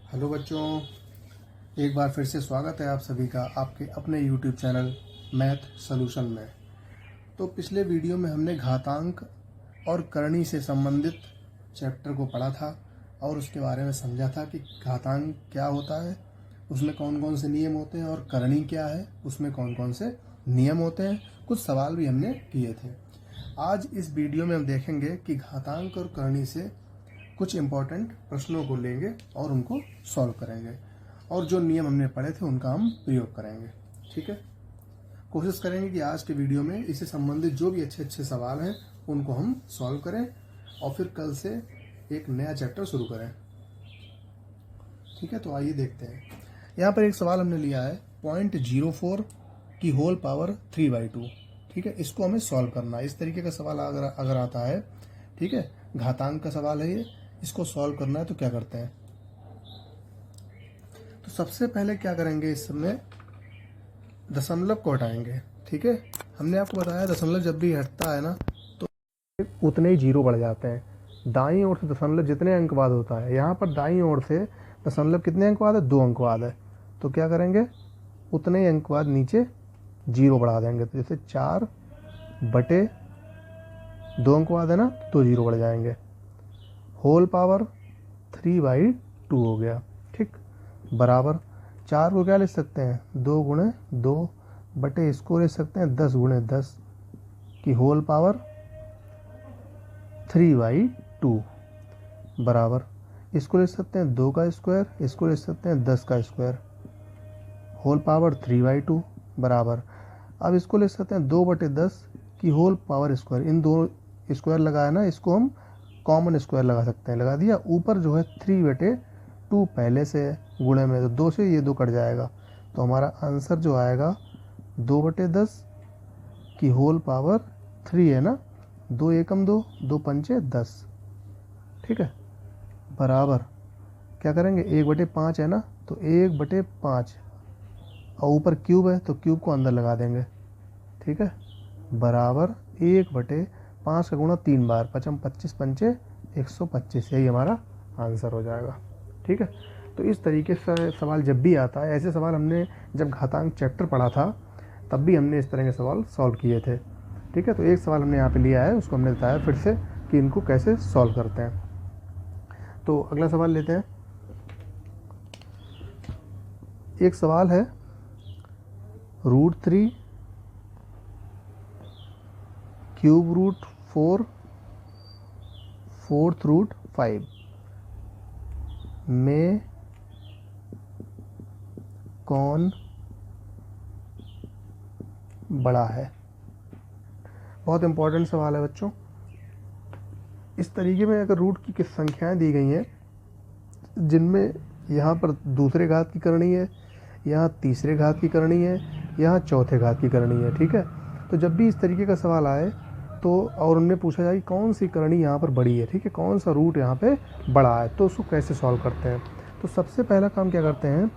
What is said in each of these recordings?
Hello बच्चों, एक बार फिर से स्वागत है आप सभी का आपके अपने YouTube चैनल मैथ सॉल्यूशन में। तो पिछले वीडियो में हमने घातांक और करणी से संबंधित चैप्टर को पढ़ा था और उसके बारे में समझा था कि घातांक क्या होता है, उसमें कौन कौन से नियम होते हैं, और करणी क्या है, उसमें कौन कौन से नियम होते हैं। कुछ सवाल भी हमने किए थे। आज इस वीडियो में हम देखेंगे कि घातांक और करणी से कुछ इम्पोर्टेंट प्रश्नों को लेंगे और उनको सॉल्व करेंगे, और जो नियम हमने पढ़े थे उनका हम प्रयोग करेंगे। ठीक है, कोशिश करेंगे कि आज के वीडियो में इससे संबंधित जो भी अच्छे अच्छे सवाल हैं उनको हम सॉल्व करें और फिर कल से एक नया चैप्टर शुरू करें। ठीक है, तो आइए देखते हैं। यहाँ पर एक सवाल हमने लिया है 0.04 की होल पावर 3/2। ठीक है, इसको हमें सॉल्व करना है। इस तरीके का सवाल अगर आता है, ठीक है, घातांक का सवाल है ये, इसको सॉल्व करना है तो क्या करते हैं। तो सबसे पहले क्या करेंगे, इसमें दशमलव को हटाएंगे। ठीक है, हमने आपको बताया दशमलव जब भी हटता है ना तो उतने ही जीरो बढ़ जाते हैं। दाईं ओर से दशमलव जितने अंक बाद होता है, यहाँ पर दाईं ओर से दशमलव कितने अंक बाद है, 2 अंक बाद है, तो क्या करेंगे उतने ही अंक बाद नीचे जीरो बढ़ा देंगे। तो जैसे 4/2 अंक बाद है ना, तो जीरो बढ़ जाएंगे। होल पावर 3/2 हो गया। ठीक, बराबर 4 को क्या लिख सकते हैं, 2 गुणे 2 बटे इसको लिख सकते हैं 10 गुणे 10 की होल पावर 3/2 बराबर इसको लिख सकते हैं 2 का स्क्वायर, इसको लिख सकते हैं 10 का स्क्वायर, होल पावर 3/2 बराबर। अब इसको लिख सकते हैं 2/10 की होल पावर स्क्वायर। इन दो स्क्वायर लगाया ना, इसको हम कॉमन स्क्वायर लगा सकते हैं, लगा दिया। ऊपर जो है 3/2 पहले से है, गुणे में तो 2 से ये 2 कट जाएगा, तो हमारा आंसर जो आएगा 2/10 की होल पावर 3 है ना, 2 एकम 2, 2 पंचे 10। ठीक है, बराबर क्या करेंगे 1/5 है ना, तो 1/5 और ऊपर क्यूब है तो क्यूब को अंदर लगा देंगे। ठीक है, बराबर 1/5 का गुणा 3 बार, 5 25 पंचे 125, यही हमारा आंसर हो जाएगा। ठीक है, तो इस तरीके से सवाल जब भी आता है, ऐसे सवाल हमने जब घातांक चैप्टर पढ़ा था तब भी हमने इस तरह के सवाल सॉल्व किए थे। ठीक है, तो एक सवाल हमने यहाँ पे लिया है, उसको हमने बताया फिर से कि इनको कैसे सॉल्व करते हैं। तो अगला सवाल लेते हैं। एक सवाल है √3 क्यूब √4 4th √5 में कौन बड़ा है। बहुत इंपॉर्टेंट सवाल है बच्चों। इस तरीके में अगर रूट की किस संख्याएं दी गई हैं जिनमें यहाँ पर दूसरे घात की करनी है, यहाँ तीसरे घात की करनी है, यहाँ चौथे घात की करनी है। ठीक है, तो जब भी इस तरीके का सवाल आए तो और उनमें पूछा जाए कौन सी करनी यहाँ पर बड़ी है, ठीक है, कौन सा रूट यहाँ पे बड़ा है, तो उसको कैसे सॉल्व करते हैं। तो सबसे पहला काम क्या करते हैं,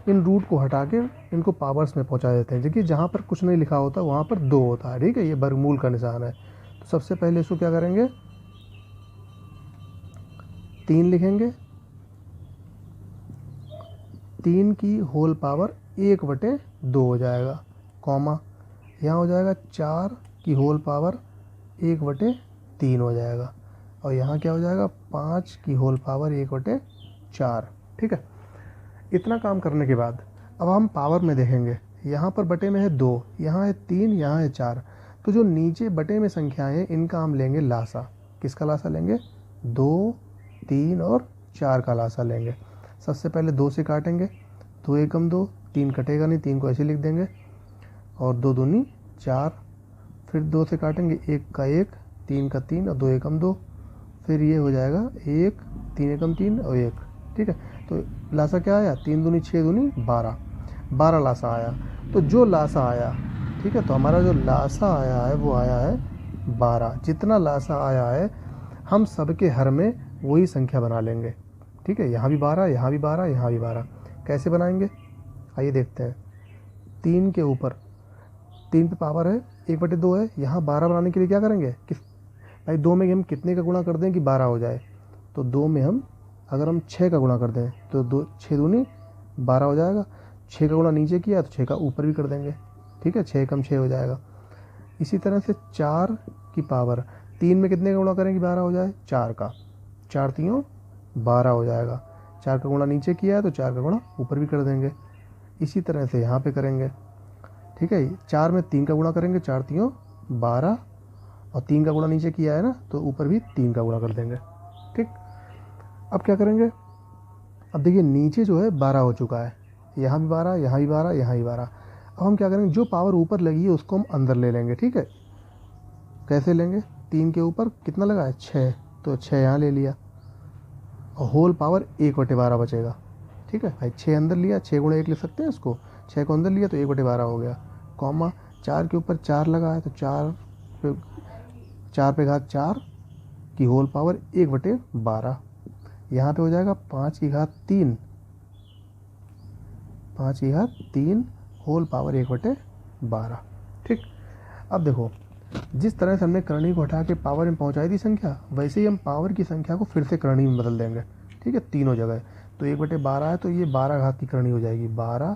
इन रूट को हटा के इनको पावर्स में पहुँचा देते हैं। देखिए जहाँ पर कुछ नहीं लिखा होता वहाँ पर 2 होता है। ठीक है, ये वर्गमूल का निशान है। तो सबसे पहले इसको क्या करेंगे, 3 लिखेंगे, 3 की होल पावर 1/2 हो जाएगा, कॉमा यहाँ हो जाएगा 4 की होल पावर 1/3 हो जाएगा, और यहाँ क्या हो जाएगा 5 की होल पावर 1/4। ठीक है, इतना काम करने के बाद अब हम पावर में देखेंगे। यहाँ पर बटे में है 2, यहाँ है 3, यहाँ है 4, तो जो नीचे बटे में संख्याएं हैं इनका हम लेंगे लासा। किसका लासा लेंगे, 2, 3 और 4 का लासा लेंगे। सबसे पहले 2 से काटेंगे, 2 एकम 2, 3 कटेगा नहीं, 3 को ऐसे लिख देंगे, और 2 दूनी 4, फिर 2 से काटेंगे, 1 का 1, 3 का 3 और 2 एकम 2, फिर ये हो जाएगा 1, 3 एकम 3 और 1। ठीक है, तो लासा क्या आया, 3 दूनी 6 दूनी 12, 12 लासा आया। तो जो लासा आया, ठीक है, तो हमारा जो लासा आया है वो आया है 12। जितना लासा आया है हम सबके हर में वही संख्या बना लेंगे। ठीक है, यहाँ भी 12, यहाँ भी 12, यहाँ भी 12। कैसे बनाएंगे, आइए देखते हैं। 3 के ऊपर 3 पे पावर है 1/2 है, यहाँ 12 बनाने के लिए क्या करेंगे, किस भाई 2 में हम कितने का गुणा कर दें कि 12 हो जाए, तो 2 में हम अगर हम 6 का गुणा कर दें तो 6 दूनी 12 हो जाएगा। 6 का गुणा नीचे किया तो 6 का ऊपर भी कर देंगे, ठीक है, 6 कम 6 हो जाएगा। इसी तरह से 4 की पावर 3 में कितने का गुणा करेंगे 12 हो जाए, 4 का, 4 तीनों 12 हो जाएगा। 4 का गुणा नीचे किया है तो 4 का गुणा ऊपर भी कर देंगे। इसी तरह से यहाँ पे करेंगे, ठीक है। 4 में 3 का गुणा करेंगे, 4 तीनों 12, और 3 का गुणा नीचे किया है ना तो ऊपर भी 3 का गुणा कर देंगे, ठीक। अब क्या करेंगे, अब देखिए नीचे जो है 12 हो चुका है, यहाँ भी 12, यहाँ भी 12, यहाँ भी 12। अब हम क्या करेंगे, जो पावर ऊपर लगी है उसको हम अंदर ले लेंगे, ठीक है। कैसे लेंगे, 3 के ऊपर कितना लगा है 6, तो 6 यहाँ ले लिया, और होल पावर 1/12 बचेगा, ठीक है भाई। 6 अंदर लिया, 6 गुणा 1 लिख सकते हैं इसको, 6 को अंदर लिया तो 1/12 हो गया, कॉमा 4 के ऊपर 4 लगा है तो 4 पे घात 4 की होल पावर 1/12। यहाँ पे हो जाएगा 5 की घात 3, 5 की घात 3 होल पावर 1/12, ठीक। अब देखो, जिस तरह से हमने करणी को हटा के पावर में पहुंचाई थी संख्या, वैसे ही हम पावर की संख्या को फिर से करणी में बदल देंगे, ठीक है, तीनों जगह। तो 1/12 है तो ये 12 घात की करणी हो जाएगी, 12,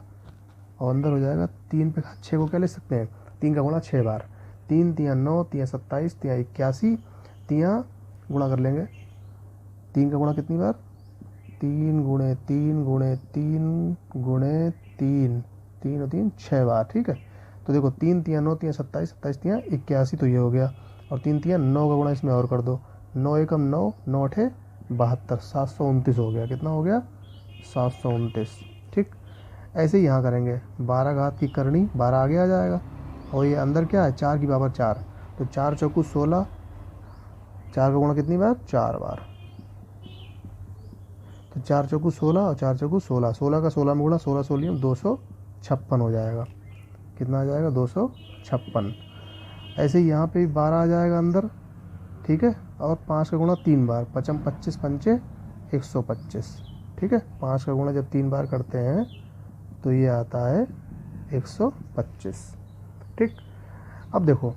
और अंदर हो जाएगा 3 पे घात 6 को क्या ले सकते हैं, 3 का गुणा 6 बार, 3 तियाँ 9, तियाँ 27, तियाँ 81, तियाँ गुणा कर लेंगे, 3 का गुणा कितनी बार, 3 गुणे 3 गुणे 3 गुणे 3, 3 और 3 6 बार, ठीक है। तो देखो 3 तियाँ 9, तियाँ 27, 27 तियाँ 81, तो ये हो गया, और 3 तियाँ 9 का गुणा इसमें और कर दो, 9 एकम 9, 9 अठे 72, 729 हो गया, कितना हो गया 729, ठीक। ऐसे ही यहाँ करेंगे, 12 घात की करणी 12 आगे आ जाएगा, और ये अंदर क्या है 4 की पावर 4, तो 4 चौकू 16, 4 का गुणा कितनी बार 4 बार, तो 4 चौकू 16 और 4 चौकू 16, 16 का 16 में गुणा, 16 16 256 हो जाएगा, कितना आ जाएगा 256। ऐसे ही यहाँ पे 12 आ जाएगा अंदर, ठीक है, और 5 का गुणा 3 बार, 5 25 पंचे 125, ठीक है। 5 का गुणा जब 3 बार करते हैं तो ये आता है 125, ठीक। अब देखो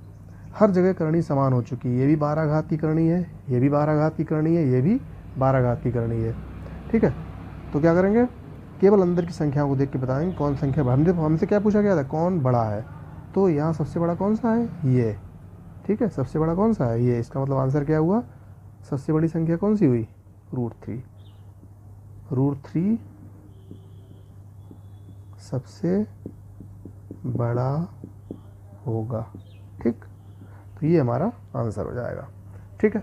हर जगह करणी समान हो चुकी है, ये भी 12 घात की करणी है, ये भी 12 घात की करणी है, ये भी 12 घात की करणी है, ठीक है। तो क्या करेंगे, केवल अंदर की संख्याओं को देख के बताएंगे कौन संख्या, हमसे क्या पूछा गया था, कौन बड़ा है, तो यहाँ सबसे बड़ा कौन सा है ये, ठीक है, सबसे बड़ा कौन सा है ये, इसका मतलब आंसर क्या हुआ, सबसे बड़ी संख्या कौन सी हुई, √3, √3 सबसे बड़ा होगा, ठीक। तो ये हमारा आंसर हो जाएगा, ठीक है।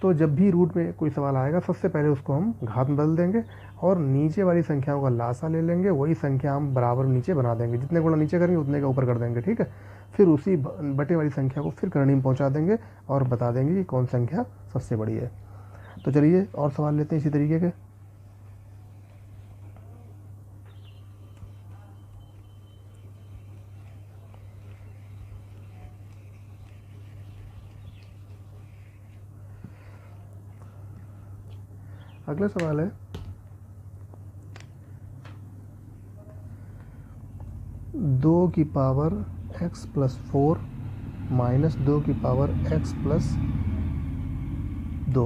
तो जब भी रूट में कोई सवाल आएगा सबसे पहले उसको हम घात में बदल देंगे, और नीचे वाली संख्याओं का लासा ले लेंगे, वही संख्या हम बराबर नीचे बना देंगे, जितने गुणा नीचे करेंगे उतने का ऊपर कर देंगे, ठीक है। फिर उसी बटे वाली संख्या को फिर करणी में पहुंचा देंगे और बता देंगे कि कौन संख्या सबसे बड़ी है। तो चलिए और सवाल लेते हैं इसी तरीके के। अगला सवाल है, 2 की पावर x + 4 माइनस 2 की पावर x + 2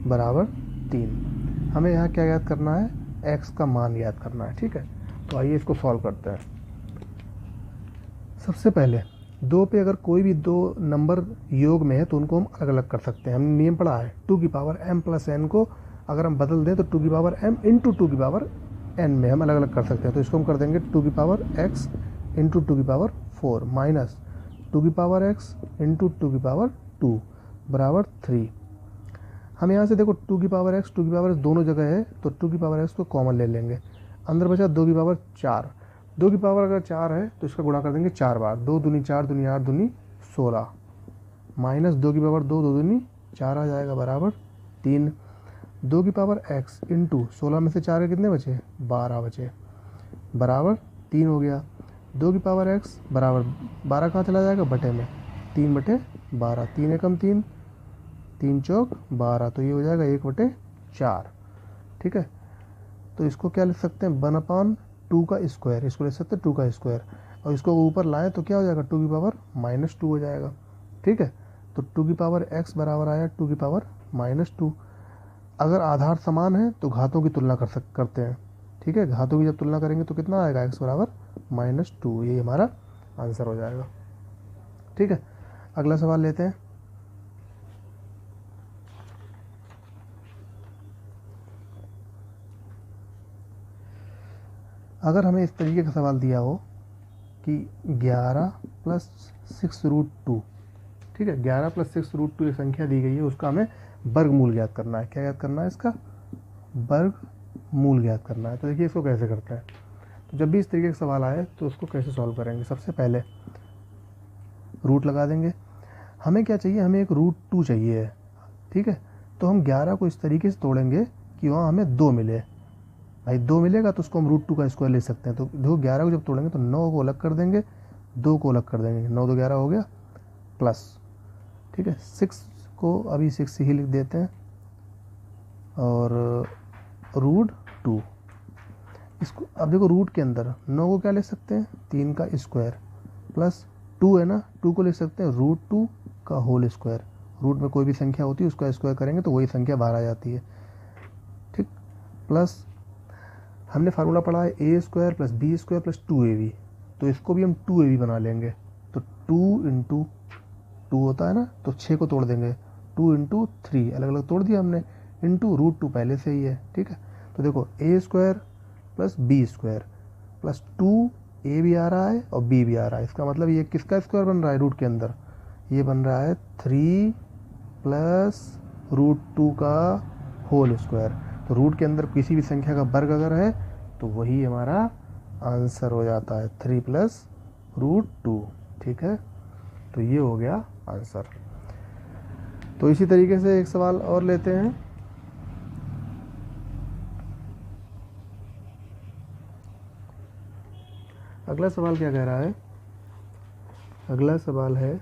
बराबर 3। हमें यहाँ क्या याद करना है, x का मान याद करना है, ठीक है। तो आइए इसको सॉल्व करते हैं। सबसे पहले 2 पे अगर कोई भी 2 नंबर योग में है तो उनको हम अलग अलग कर सकते हैं, हमने नियम पढ़ा है, 2 की पावर m + n को अगर हम बदल दें तो 2 की पावर m × 2 की पावर n में हम अलग अलग कर सकते हैं। तो इसको हम कर देंगे 2 की पावर x × 2 की पावर 4 माइनस 2 की पावर x × 2 की पावर 2 बराबर 3। हम यहाँ से देखो 2 की पावर x 2 की पावर x दोनों जगह है, तो 2 की पावर x को कॉमन ले लेंगे, अंदर बचा 2 की पावर 4। 2 की पावर अगर 4 है तो इसका गुणा कर देंगे 4 बार, 2 दूनी 4 दूनी 8 दूनी 16 माइनस 2 की पावर 2 2 दूनी 4 आ जाएगा बराबर 3। 2 की पावर x × 16 में से 4 के कितने बचे, 12 बचे, बराबर 3 हो गया। 2 की पावर x बराबर 12 कहाँ चला जाएगा, बटे में, 3/12, 3 एकम 3, 3 चौक 12, तो ये हो जाएगा 1/4, ठीक है। तो इसको क्या लिख सकते हैं, 1/2 का स्क्वायर, इसको लिख सकते हैं 2 का स्क्वायर, और इसको ऊपर लाएँ तो क्या हो जाएगा, 2 की पावर -2 हो जाएगा, ठीक है। तो 2 की पावर x बराबर आया 2 की पावर -2। अगर आधार समान है तो घातों की तुलना करते हैं, ठीक है। घातों की जब तुलना करेंगे तो कितना आएगा, x बराबर -2, यही हमारा आंसर हो जाएगा, ठीक है। अगला सवाल लेते हैं। अगर हमें इस तरीके का सवाल दिया हो कि 11 + 6√2, ठीक है, 11 + 6√2 एक संख्या दी गई है, उसका हमें वर्गमूल ज्ञात करना है। क्या ज्ञात करना है, इसका वर्गमूल ज्ञात करना है। तो देखिए इसको कैसे करते हैं। तो जब भी इस तरीके का सवाल आए तो उसको कैसे सॉल्व करेंगे, सबसे पहले रूट लगा देंगे। हमें क्या चाहिए, हमें एक √2 चाहिए, ठीक है। तो हम 11 को इस तरीके से तोड़ेंगे कि वहाँ हमें 2 मिले। भाई 2 मिलेगा तो उसको हम √2 का स्क्वायर ले सकते हैं। तो देखो 11 को जब तोड़ेंगे तो 9 को अलग कर देंगे, 2 को अलग कर देंगे, 9 2 11 हो गया, प्लस, ठीक है। 6 को अभी 6 से ही लिख देते हैं और √2। इसको अब देखो रूट के अंदर 9 को क्या ले सकते हैं, 3 का स्क्वायर, प्लस 2 है ना, 2 को ले सकते हैं √2 का होल स्क्वायर। रूट में कोई भी संख्या होती है उसका स्क्वायर करेंगे तो वही संख्या बाहर आ जाती है, ठीक। प्लस हमने फार्मूला पढ़ा है a² + b² + 2ab, तो इसको भी हम 2ab बना लेंगे। तो 2 × 2 होता है ना, तो 6 को तोड़ देंगे, 2 × 3 अलग अलग तोड़ दिया हमने, इंटू √2 पहले से ही है, ठीक है। तो देखो a² + b² + 2a भी आ रहा है और b भी आ रहा है। इसका मतलब ये किसका स्क्वायर बन रहा है रूट के अंदर, ये बन रहा है 3 + √2 का होल स्क्वायर। तो रूट के अंदर किसी भी संख्या का वर्ग अगर है तो वही हमारा आंसर हो जाता है, 3 + √2, ठीक है। तो ये हो गया आंसर। तो इसी तरीके से एक सवाल और लेते हैं। अगला सवाल क्या कह रहा है, अगला सवाल है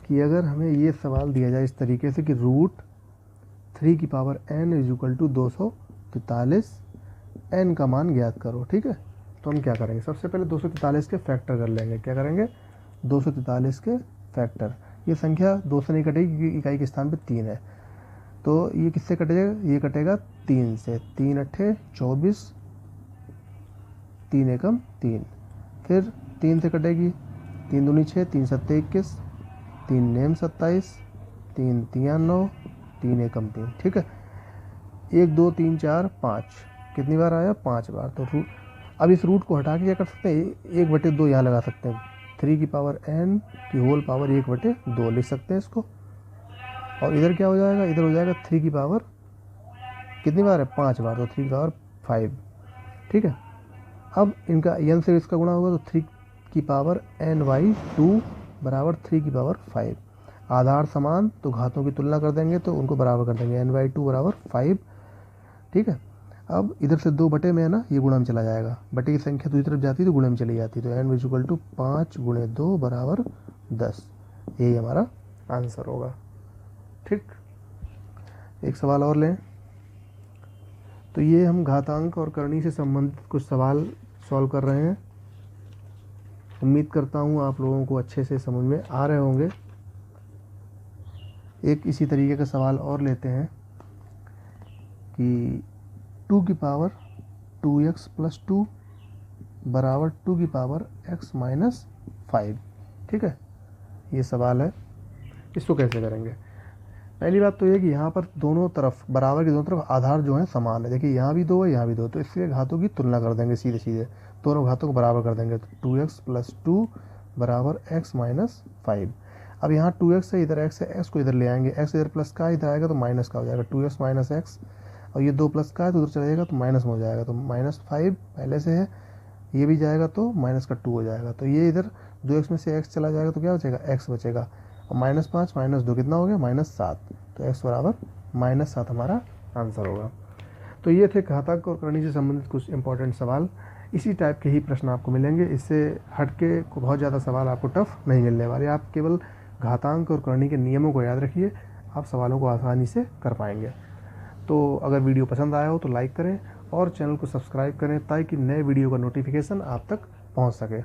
कि अगर हमें ये सवाल दिया जाए इस तरीके से कि √3 की पावर n = 243 n का मान ज्ञात करो, ठीक है। तो हम क्या करेंगे, सबसे पहले 243 के फैक्टर कर लेंगे। क्या करेंगे, 243 के फैक्टर। ये संख्या 2 से नहीं कटेगी क्योंकि इकाई के स्थान पे 3 है, तो ये किससे कटेगा, ये कटेगा 3 से। 3 8 24, 3 एकम 3, फिर 3 से कटेगी, 3 दूनी 6, 3 7 21, 3 नेम 27, 3 3 9, 3 एकम 3, ठीक है। 1 2 3 4 5 कितनी बार आया, 5 बार। तो अब इस रूट को हटा के क्या कर सकते हैं, 1/2 यहाँ लगा सकते हैं। 3 की पावर n की होल पावर 1/2 लिख सकते हैं इसको। और इधर क्या हो जाएगा, इधर हो जाएगा 3 की पावर कितनी बार है, 5 बार, तो 3 की पावर 5, ठीक है। अब इनका n से इसका गुणा होगा तो 3 की पावर n/2 बराबर 3 की पावर 5। आधार समान तो घातों की तुलना कर देंगे तो उनको बराबर कर देंगे, n/2 बराबर 5, ठीक है। अब इधर से 2 बटे में है ना, ये गुणा में चला जाएगा, बटे की संख्या दूसरी तरफ जाती है तो गुणा में चली जाती है। तो n = 5 × 2 बराबर 10, यही हमारा आंसर होगा, ठीक। एक सवाल और लें। तो ये हम घातांक और करनी से संबंधित कुछ सवाल सॉल्व कर रहे हैं। उम्मीद करता हूँ आप लोगों को अच्छे से समझ में आ रहे होंगे। एक इसी तरीके का सवाल और लेते हैं कि 2 की पावर 2x + 2 बराबर 2 की पावर x - 5, ठीक है। ये सवाल है, इसको कैसे करेंगे। पहली बात तो ये कि यहाँ पर दोनों तरफ बराबर की दोनों तरफ आधार जो है समान है। देखिए यहाँ भी 2 है, यहाँ भी 2, तो इसके घातों की तुलना कर देंगे सीधे सीधे, दोनों घातों को बराबर कर देंगे। तो 2x + 2 बराबर x - 5। अब यहाँ 2x है, इधर x है, x को इधर ले आएंगे, x इधर प्लस का इधर आएगा तो माइनस का हो जाएगा, 2x - x, और ये 2 प्लस का है तो उधर चला जाएगा तो माइनस में हो जाएगा। तो -5 पहले से है, ये भी जाएगा तो -2 हो जाएगा। तो ये इधर 2x में से x चला जाएगा तो क्या बचेगा, x बचेगा, और -5 - 2 कितना हो गया, -7। तो x बराबर -7 हमारा आंसर होगा। तो ये थे घातांक और करनी से संबंधित कुछ इंपॉर्टेंट सवाल। इसी टाइप के ही प्रश्न आपको मिलेंगे, इससे हटके को बहुत ज़्यादा सवाल आपको टफ नहीं मिलने वाले। आप केवल घातांक और करनी के नियमों को याद रखिए, आप सवालों को आसानी से कर पाएंगे। तो अगर वीडियो पसंद आया हो तो लाइक करें और चैनल को सब्सक्राइब करें ताकि नए वीडियो का नोटिफिकेशन आप तक पहुंच सके।